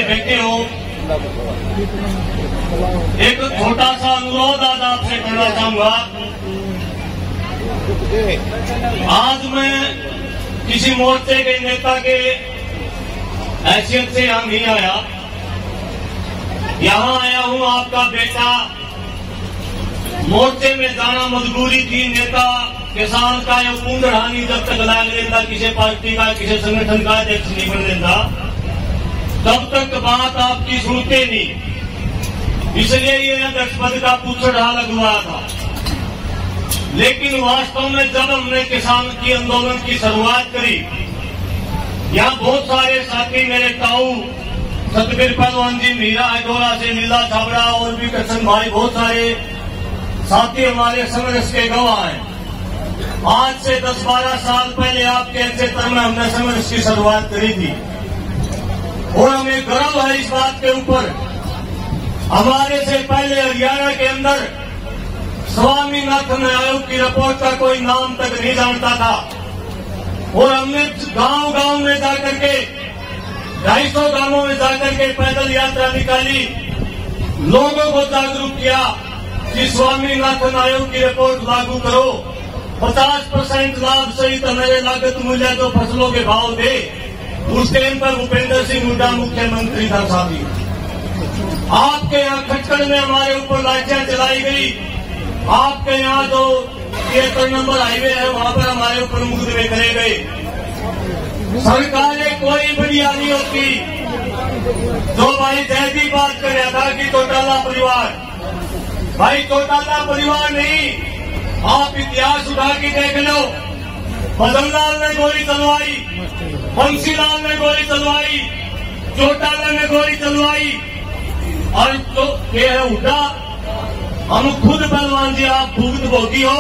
बैठे हो, एक छोटा सा अनुरोध आज आपसे करना चाहूंगा। आज मैं किसी मोर्चे के नेता के हैसियत से यहाँ नहीं आया, यहाँ आया हूँ आपका बेटा। मोर्चे में जाना मजबूरी थी, नेता किसान का या कुंडढ़ानी जब तक लाग लेता, किसी पार्टी का किसी संगठन का अध्यक्ष नहीं बन लेता, तब तक बात आपकी सुनते नहीं। इसलिए ये अध्यक्ष पद का पूछड़ा लगवाया था। लेकिन वास्तव में जब हमने किसान की आंदोलन की शुरुआत करी, यहाँ बहुत सारे साथी मेरे ताऊ सतबीर पहलवान जी, मीरा अजोरा से लीला छाबड़ा और भी कृष्ण भाई, बहुत सारे साथी हमारे संघर्ष के गवाह हैं। आज से 10-12 साल पहले आपके क्षेत्र में हमने संघर्ष की शुरुआत करी थी और हमें गर्व है इस बात के ऊपर। हमारे से पहले हरियाणा के अंदर स्वामीनाथन आयोग की रिपोर्ट का कोई नाम तक नहीं जानता था और हमने गांव-गांव में जाकर के 250 गांवों में जाकर के पैदल यात्रा निकाली, लोगों को जागरूक किया कि स्वामीनाथन आयोग की रिपोर्ट लागू करो, 50% लाभ सहित मेरे लागत मूल्य जो फसलों के भाव दे। उस टाइम पर भूपेंद्र सिंह हुड्डा मुख्यमंत्री था साथी। आपके यहाँ खटखड़ में हमारे ऊपर लाठियां चलाई गई। आपके यहाँ जो 73 नंबर हाईवे है वहां पर हमारे ऊपर मुकदमे करे गए। सरकारें कोई बढ़िया नहीं होती। जो भाई जैसी बात कर रहा था कि चौटाला परिवार, भाई चौटाला परिवार नहीं, आप इतिहास उठा के देख लो। मदनलाल ने गोली चलवाई, बंसीलाल ने गोली चलवाई, चौटाला ने गोली चलवाई और तो ये है हुड्डा। हम खुद पहलवान जी, आप भुगत भोगी हो।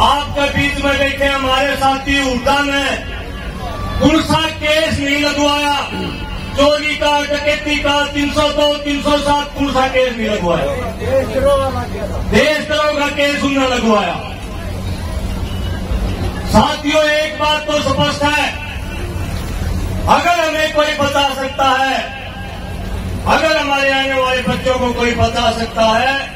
आपके बीच में बैठे हमारे साथी हुड्डा ने कौन सा केस नहीं लगवाया, चोरी का, डकैती का, 302, 307 कौन सा केस नहीं लगवाया, देशद्रोह का केस उन्होंने लगवाया। साथियों, एक बात तो स्पष्ट है, अगर हमें कोई बचा सकता है, अगर हमारे आने वाले बच्चों को कोई बचा सकता है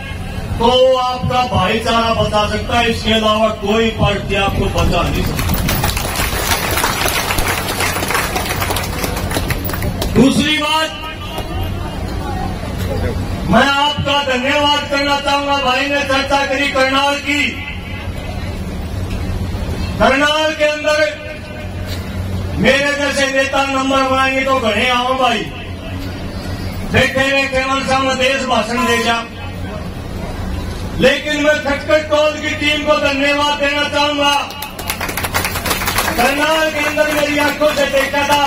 तो आपका भाईचारा बचा सकता है। इसके अलावा कोई पार्टी आपको बचा नहीं सकती। दूसरी बात, मैं आपका धन्यवाद करना चाहूंगा। भाई ने चर्चा करी करनाल की। करनाल के अंदर मेरे जैसे नेता नंबर बनाएंगे तो घने आओ भाई, बैठे रहे केवल सामने देश भाषण दे जा। लेकिन मैं खटखड़ टोल की टीम को धन्यवाद देना चाहूंगा। करनाल के अंदर मेरी आंखों से देखा था,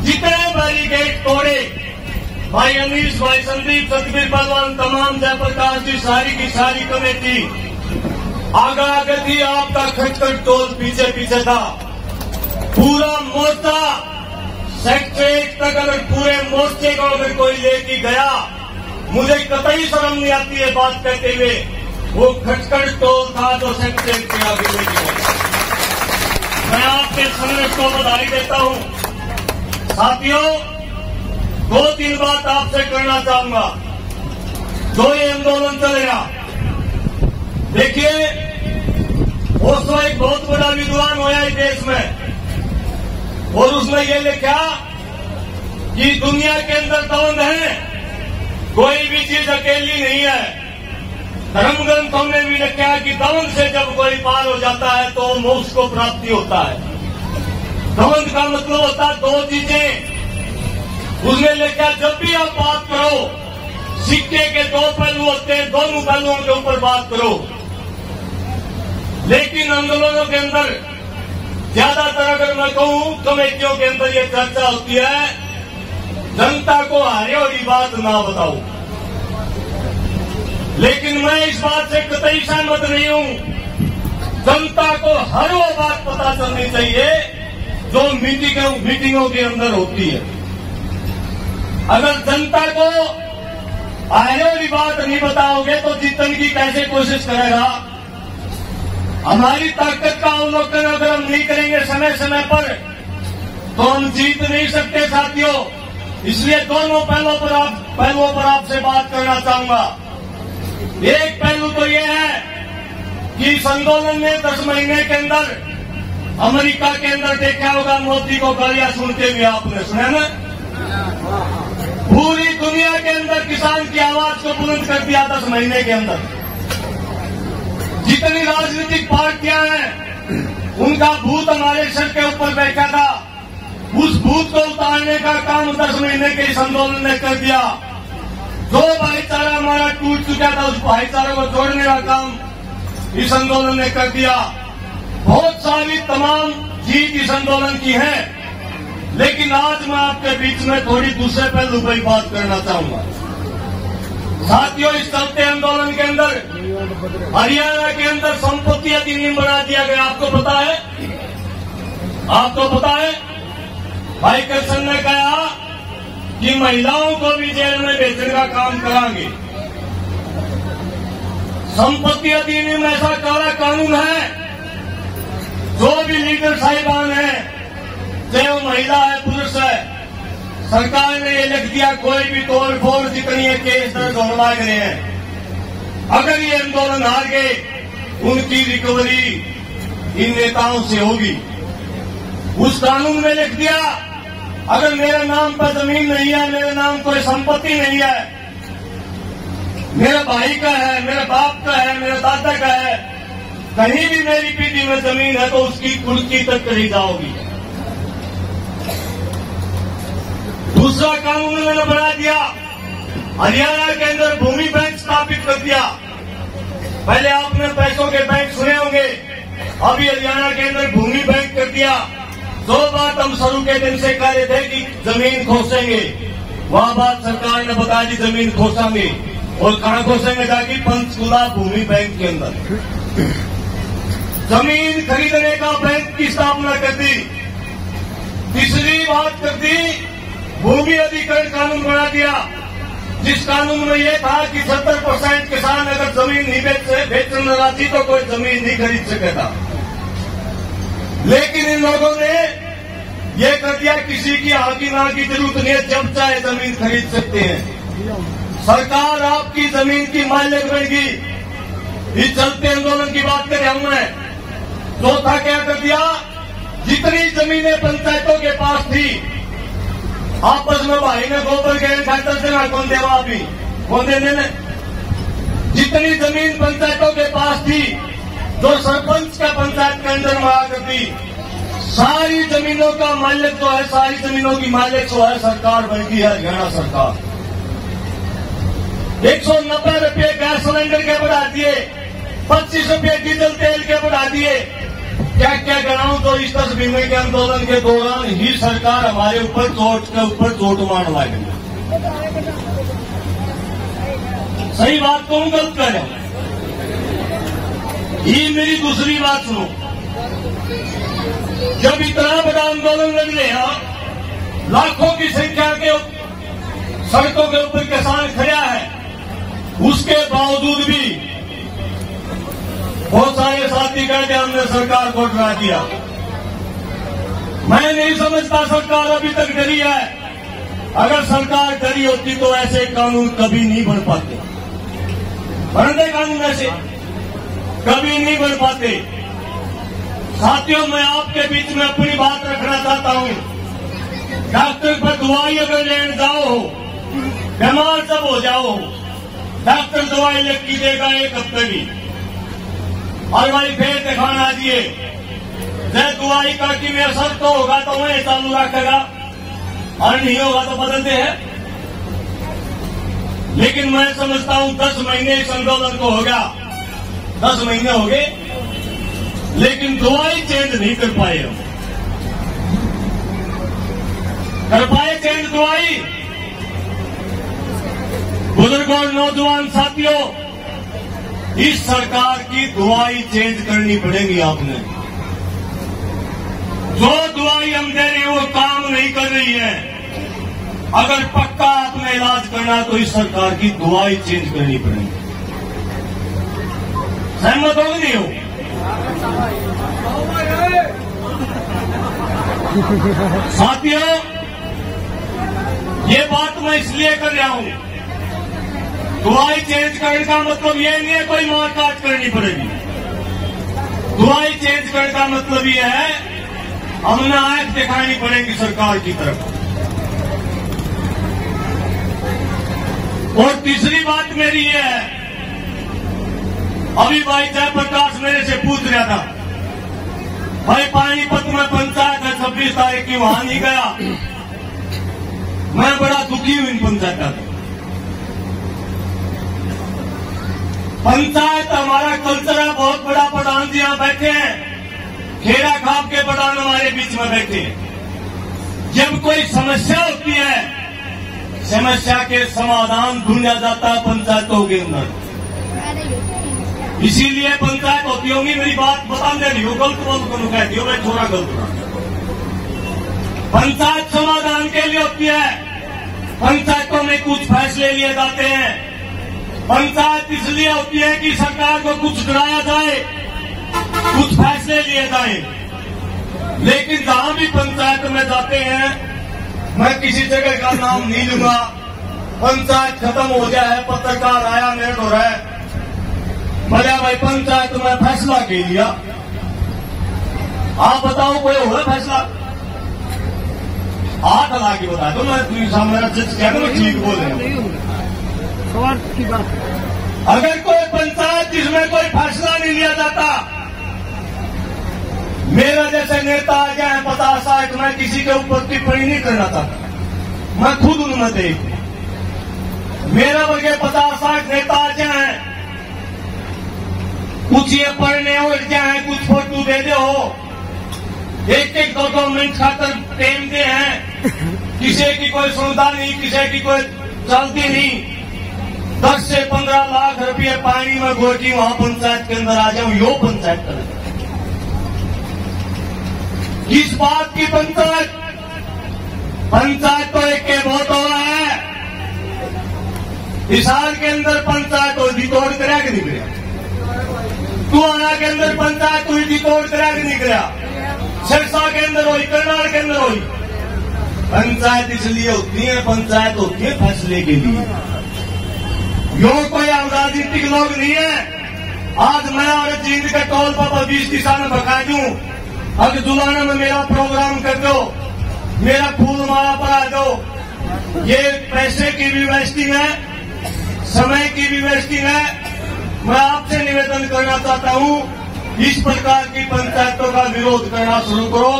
जितने बैरिकेड तोड़े, भाई अनीश, भाई संदीप, सतबीर पहलवान, तमाम जयप्रकाश जी, सारी की सारी कमेटी आगे आगे थी। आपका खटखड़ टोल पीछे पीछे था। पूरा मोर्चा सेक्रेटरीट तक अगर पूरे मोर्चे को अगर कोई लेके गया, मुझे कतई शर्म नहीं आती है बात कहते हुए, वो खटखड़ टोल था जो सेक्रेटरीट के आगे लेके गया। मैं आपके संघर्ष को बधाई देता हूं। साथियों, 2-3 बात आपसे करना चाहूंगा। जो ये आंदोलन चलेगा, देखिए, वो एक बहुत बड़ा विद्वान हुआ है देश में और उसने ये लिखा कि दुनिया के अंदर द्वंद है, कोई भी चीज अकेली नहीं है। धर्म ग्रंथों में भी लिखा कि द्वंद से जब कोई पार हो जाता है तो मोक्ष को प्राप्ति होता है। द्वंद का मतलब होता है दो चीजें। उसने लिखा, जब भी आप बात करो, सिक्के के दो पहलू होते हैं, दोनों पहलुओं के ऊपर बात करो। लेकिन आंदोलनों के अंदर ज्यादातर अगर मैं कहूं, कमेटियों के अंदर ये चर्चा होती है, जनता को हारे और बात ना बताओ। लेकिन मैं इस बात से कतई सहमत नहीं हूं। जनता को हर वो बात पता चलनी चाहिए जो मीटिंगों के अंदर होती है। अगर जनता को हारे वाली बात नहीं बताओगे तो जीतने की कैसे कोशिश करेगा। हमारी ताकत का अवलोकन अगर हम नहीं करेंगे समय समय पर तो हम जीत नहीं सकते। साथियों, इसलिए दोनों पहलुओं पर आपसे बात करना चाहूंगा। एक पहलू तो यह है कि इस आंदोलन में 10 महीने के अंदर अमेरिका के अंदर देखा होगा मोदी को गालियां सुनते हुए आपने सुना ना। पूरी दुनिया के अंदर किसान की आवाज को बुलंद कर दिया 10 महीने के अंदर। जितनी राजनीतिक पार्टियां हैं उनका भूत हमारे सर के ऊपर बैठा था, उस भूत को उतारने का काम 10 महीने के इस आंदोलन ने कर दिया। जो भाईचारा हमारा टूट चुका था उस भाईचारे को जोड़ने का काम इस आंदोलन ने कर दिया। बहुत सारी तमाम जीत इस आंदोलन की है, लेकिन आज मैं आपके बीच में थोड़ी दूसरे पहलू पर बात करना चाहूंगा। साथियों, इस चलते आंदोलन के अंदर हरियाणा के अंदर संपत्ति अधिनियम बना दिया गया। आपको पता है? आपको पता है? भाई कृष्ण ने कहा कि महिलाओं को भी जेल में भेजने का काम करांगे। संपत्ति अधिनियम ऐसा काला कानून है, जो भी लीडर साहिबान है, चाहे वो महिला है पुरुष है, सरकार ने ये लिख दिया कोई भी तोड़ फोड़ जितनी है केस दर्ज होने लग रहे हैं। अगर ये आंदोलन हार गए उनकी रिकवरी इन नेताओं से होगी। उस कानून में लिख दिया अगर मेरे नाम पर जमीन नहीं है, मेरे नाम कोई संपत्ति नहीं है, मेरे भाई का है, मेरे बाप का है, मेरे दादा का है, कहीं भी मेरी पीढ़ी में जमीन है तो उसकी कुर्की तक करी जाओगी। दूसरा कानून मैंने बना दिया, हरियाणा के अंदर भूमि बैंक स्थापित कर दिया। पहले आपने पैसों के बैंक सुने होंगे, अभी हरियाणा के अंदर भूमि बैंक कर दिया। दो बात हम शुरू के दिन से कह रहे थे कि जमीन खोसेंगे, वहां बात सरकार ने बता दी जमीन खोसेंगे। और कहां खोसेंगे? जाके पंचकुला भूमि बैंक के अंदर जमीन खरीदने का बैंक की स्थापना कर दी। तीसरी बात कर दी, भूमि अधिग्रहण कानून बना दिया, जिस कानून में यह था कि 70% किसान अगर जमीन नहीं बेचने राजी तो कोई जमीन नहीं खरीद सकेगा। लेकिन इन लोगों ने यह कर दिया किसी की आगे ना की जरूरत नहीं है, जब चाहे जमीन खरीद सकते हैं। सरकार आपकी जमीन की मालिक बनेगी। इस चलते आंदोलन की बात करें हमने, चौथा क्या कर दिया, जितनी जमीनें पंचायतों के पास थी आपस में भाई ने गोबर के खातर से ना कौन देवा अभी कौन देने ने, जितनी जमीन पंचायतों के पास थी जो सरपंच का पंचायत के अंदर में आ करती, सारी जमीनों का मालिक जो है, सारी जमीनों की मालिक जो है सरकार बन गई है, हरियाणा सरकार। 190 रुपये गैस सिलेंडर के बढ़ा दिए, 25 रुपये डीजल तेल के बढ़ा दिए। क्या क्या गिनाऊं तो इस 10 महीने के आंदोलन के दौरान ही सरकार हमारे ऊपर चोट मारने लगी। सही बात को हम गलत करें। ये मेरी दूसरी बात सुनो, जब इतना बड़ा आंदोलन लग रहा, लाखों की संख्या के सड़कों के ऊपर किसान खड़ा है, उसके बावजूद भी बहुत सारे साथी कहते हमने सरकार को डरा दिया। मैं नहीं समझता सरकार अभी तक डरी है। अगर सरकार डरी होती तो ऐसे कानून कभी नहीं बन पाते। बनते कानून ऐसे कभी नहीं बन पाते। साथियों, मैं आपके बीच में अपनी बात रखना चाहता हूं। डॉक्टर पर दवाई अगर लेने जाओ, बीमार जब हो जाओ, डॉक्टर दवाई लिख के देगा 1 हफ्ते की, और भाई फिर दिखाना दिए दवाई का कि मेरा असर तो होगा तो वही चालू रखेगा और नहीं होगा तो बदलते हैं। लेकिन मैं समझता हूं 10 महीने इस आंदोलन को हो गया, 10 महीने हो गए, लेकिन दवाई चेंज नहीं कर पाए हम। कर पाए चेंज दवाई? बुजुर्गों और नौजवान साथियों, इस सरकार की दवाई चेंज करनी पड़ेगी। आपने जो दवाई हम दे रहे हैं वो काम नहीं कर रही है। अगर पक्का आपने इलाज करना तो इस सरकार की दवाई चेंज करनी पड़ेगी। सहमत हो नहीं हो? साथियों, ये बात मैं इसलिए कर रहा हूं, दुआई चेंज करने का मतलब ये नहीं है कोई मारकाट करनी पड़ेगी। दुआई चेंज करने का मतलब ये है हमने आंख दिखानी पड़ेगी सरकार की तरफ। और तीसरी बात मेरी ये है, अभी भाई जयप्रकाश मेरे से पूछ रहा था, भाई पानीपत में पंचायत है 26 तारीख की, वहां नहीं गया। मैं बड़ा दुखी हूं इन पंचायतों से। पंचायत हमारा कल्चर है, बहुत बड़ा प्रधान जी यहां बैठे हैं, खेरा खाप के प्रधान हमारे बीच में बैठे हैं। जब कोई समस्या होती है, समस्या के समाधान ढूंढा जाता है पंचायतों के अंदर। इसीलिए पंचायत होती होगी, मेरी बात बता दे रही हो, गलत बोल करूं कहती हो, मैं थोड़ा गलत। पंचायत समाधान के लिए होती है, पंचायतों में कुछ फैसले लिए जाते हैं। पंचायत इसलिए होती है कि सरकार को कुछ कराया जाए, कुछ फैसले लिए जाए। लेकिन जहां भी पंचायत में जाते हैं, मैं किसी जगह का नाम नहीं लूंगा, पंचायत खत्म हो गया है, पत्रकार आया मेरे हो रहा है, भले भाई पंचायत में फैसला के लिया, आप बताओ कोई हो रहा फैसला? हाथ हला के बता दो, मैं सामने ठीक बोल रहे की बात। अगर कोई पंचायत जिसमें कोई फैसला नहीं लिया जाता, मेरा जैसे नेता आ गया है 50-60, मैं किसी के ऊपर टिप्पणी नहीं करना चाहता, मैं खुद उनमें देख, मेरा बल्कि 50-60 नेता आ जाए, कुछ ये पढ़ने उठ जाए, कुछ फोटो दे दे हो, एक 2 मिनट खातर टाइम दे हैं, किसी की कोई सुनता नहीं, किसी की कोई चलती नहीं। 10 से 15 लाख रुपये पानी में गोटी वहां पंचायत के अंदर आ जाऊं, यो पंचायत करें। किस बात की पंचायत? पंचायत तो एक के बहुत हो रहा है। हिसार के अंदर पंचायत हुई थी, तोड़ करा के निकला। तुआना के अंदर पंचायत हुई थी, तोड़ करा के निकला। सिरसा के अंदर हुई, करनाल के अंदर हुई। पंचायत इसलिए होती है, पंचायत होती है फैसले के लिए। यो कोई राजनीतिक लोग नहीं है। आज मैं और जींद के टोल पर 20 दिशा में भगा दूं, अगर जुलाना में मेरा प्रोग्राम कर दो, मेरा फूल माला पर आ दो। ये पैसे की भी वेस्टिंग है, समय की भी वेस्टिंग है। मैं आपसे निवेदन करना चाहता हूं, इस प्रकार की पंचायतों का विरोध करना शुरू करो।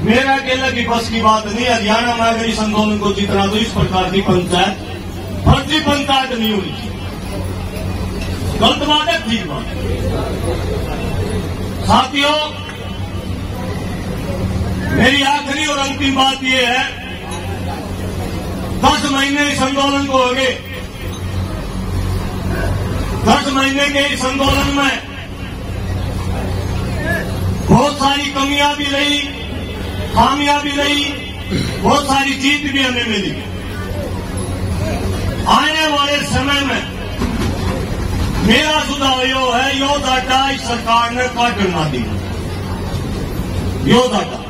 मेरा अकेले की बस की बात नहीं, हरियाणा में अगर इस आंदोलन को जितना तो इस प्रकार की पंचायत फर्जी पंचायत नहीं होनी चाहिए। गलत बात है, ठीक बात साथियों। मेरी आखिरी और अंतिम बात यह है, 10 महीने इस आंदोलन को हो गए। 10 महीने के इस आंदोलन में बहुत सारी कमियां भी रही, खामियां भी रही, बहुत सारी जीत भी हमें मिली। आने वाले समय में मेरा सुझाव यो है, यो डाटा इस सरकार ने काटना दी। यो डाटा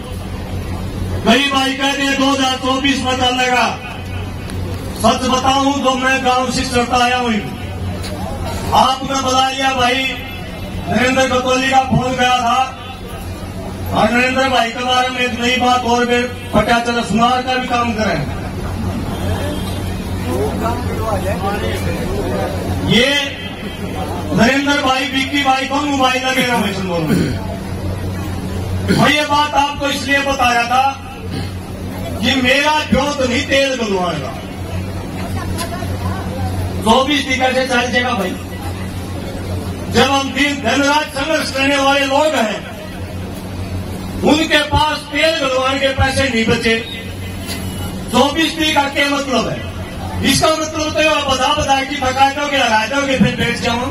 कई भाई कहते हैं 2024 में डालेगा। सच बताऊं तो मैं गांव से चढ़ता आया हूं, आपने बता लिया भाई, नरेंद्र खतौली का फोन गया था और नरेंद्र भाई के बारे में एक नई बात और फिर पता चला, सुनार का भी काम करें। ये नरेंद्र भाई, विक्की भाई, दोनों भाई लगे ना मैं ये बात आपको इसलिए बताया था कि मेरा जोत नहीं तेल गलवाएगा। 24 टीका से चल जाएगा भाई। जब हम दिन रात संघर्ष करने वाले लोग हैं, उनके पास तेल गलवाने के पैसे नहीं बचे। 24 टीका क्या मतलब है? इसका मतलब तो बता कि थका दोगे, हरा दोगे, फिर बैठ जाऊं।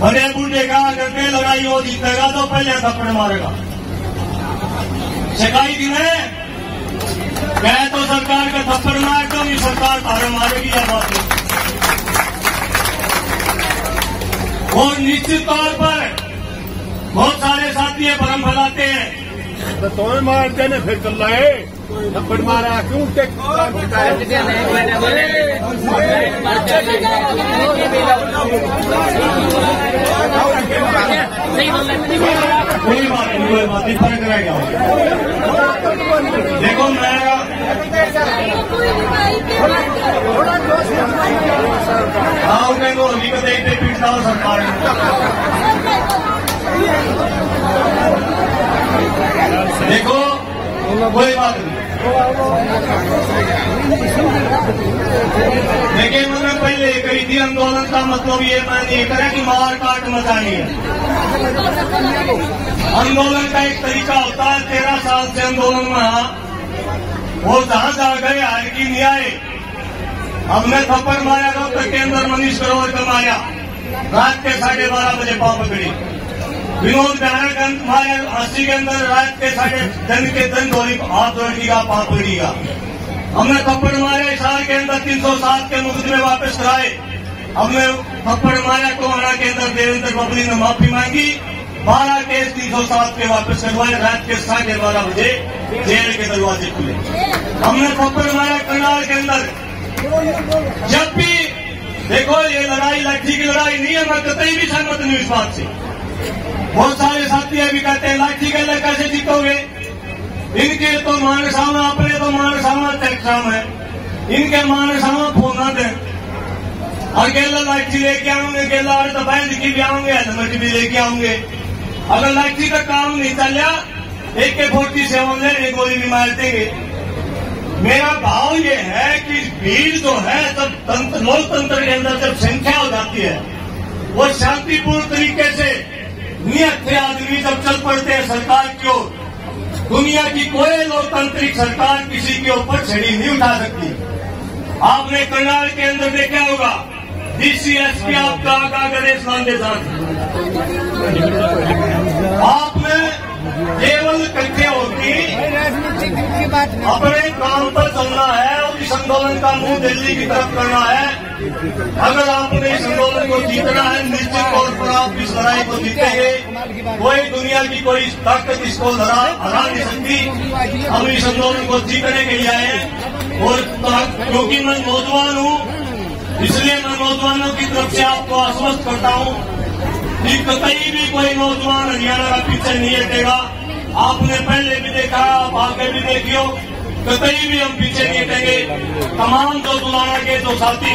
बड़े बूढ़े का अगर पे लड़ाई हो जीतेगा तो पहले थप्पड़ मारेगा। शिकाई थी मैं कह तो सरकार का थप्पड़ मार दो, ये सरकार तारे मारेगी या बात नहीं। और निश्चित तौर पर बहुत सारे साथी भ्रम फैलाते हैं, तो मारते ने फिर चल रहे थप्पड़ मारा क्यों कोई बात नहीं फर्क रह गया। देखो मैं होली को देखते पीटता हूँ सरकार। देखो कोई बात नहीं। देखिए मैंने पहले कही थी आंदोलन का मतलब ये मैं नहीं करा कि मार काट मचानी है। आंदोलन का एक तरीका होता है। 13 साल से आंदोलन में वो जहां गए हार की नहीं आए। हमने थप्पड़ मारा रोहतक तक के अंदर मनीष ग्रोवर का मारा रात के 12:30 बजे पांव पकड़ी। विनोद बिहार मारे 80 के अंदर रात के 10:30 के दिन धोनी हाथ जोड़ेगा पांव पकड़ेगा। हमने थप्पड़ मारे हिसार के अंदर 307 के मुकदमे वापस कराए। हमने थप्पड़ मारा कोहरा के अंदर देवेंद्र बबली ने माफी मांगी। 12 केस 307 के वापस करवाए। रात के 12:30 बजे जेल के दरवाजे खुले। हमने थप्पड़ मारा करनाल के अंदर। जब भी देखो ये लड़ाई लाठी की लड़ाई नहीं है। मैं कतई भी सहमत नहीं इस बात से। बहुत सारे साथी अभी कहते हैं लाठी के लिए कैसे जीतोगे। इनके तो मानसामा अपने तो मानसामा टैक्साम है। इनके मानसामा फोन ना दें और गेला लाठी लेके आऊंगे। गेला और तो बैंड की भी आऊंगे हेलमेट भी लेके आऊंगे। अगर लाठी का काम नहीं चलिया AK-47 ले गोली भी मार देंगे। मेरा भाव ये है कि भीड़ जो है जब लोकतंत्र के अंदर जब संख्या हो जाती है वो शांतिपूर्ण तरीके से नियत थे आदमी जब चल पड़ते हैं सरकार की ओर। दुनिया की कोई लोकतांत्रिक सरकार किसी के ऊपर छड़ी नहीं उठा सकती। आपने करनाल के अंदर देखा होगा DCSP आपका आका गणेश लांडे साहब। आपने केवल इकट्ठे होती अपने काम पर चलना है और इस आंदोलन का मुंह दिल्ली की तरफ करना है। अगर आपने इस आंदोलन को जीतना है निश्चित तौर पर आप इस लड़ाई को जीतेंगे। कोई दुनिया की कोई ताकत इसको हरा नहीं सकती। हम इस आंदोलन को जीतने के लिए आए हैं। और क्योंकि मैं नौजवान हूँ इसलिए मैं नौजवानों की तरफ से आपको आश्वस्त करता हूँ कि कतई भी कोई नौजवान हरियाणा का पीछे नहीं हटेगा। आपने पहले भी देखा आप आगे भी देखियो। कतई भी हम पीछे नहीं हटेंगे। तमाम जो बुलाना के जो साथी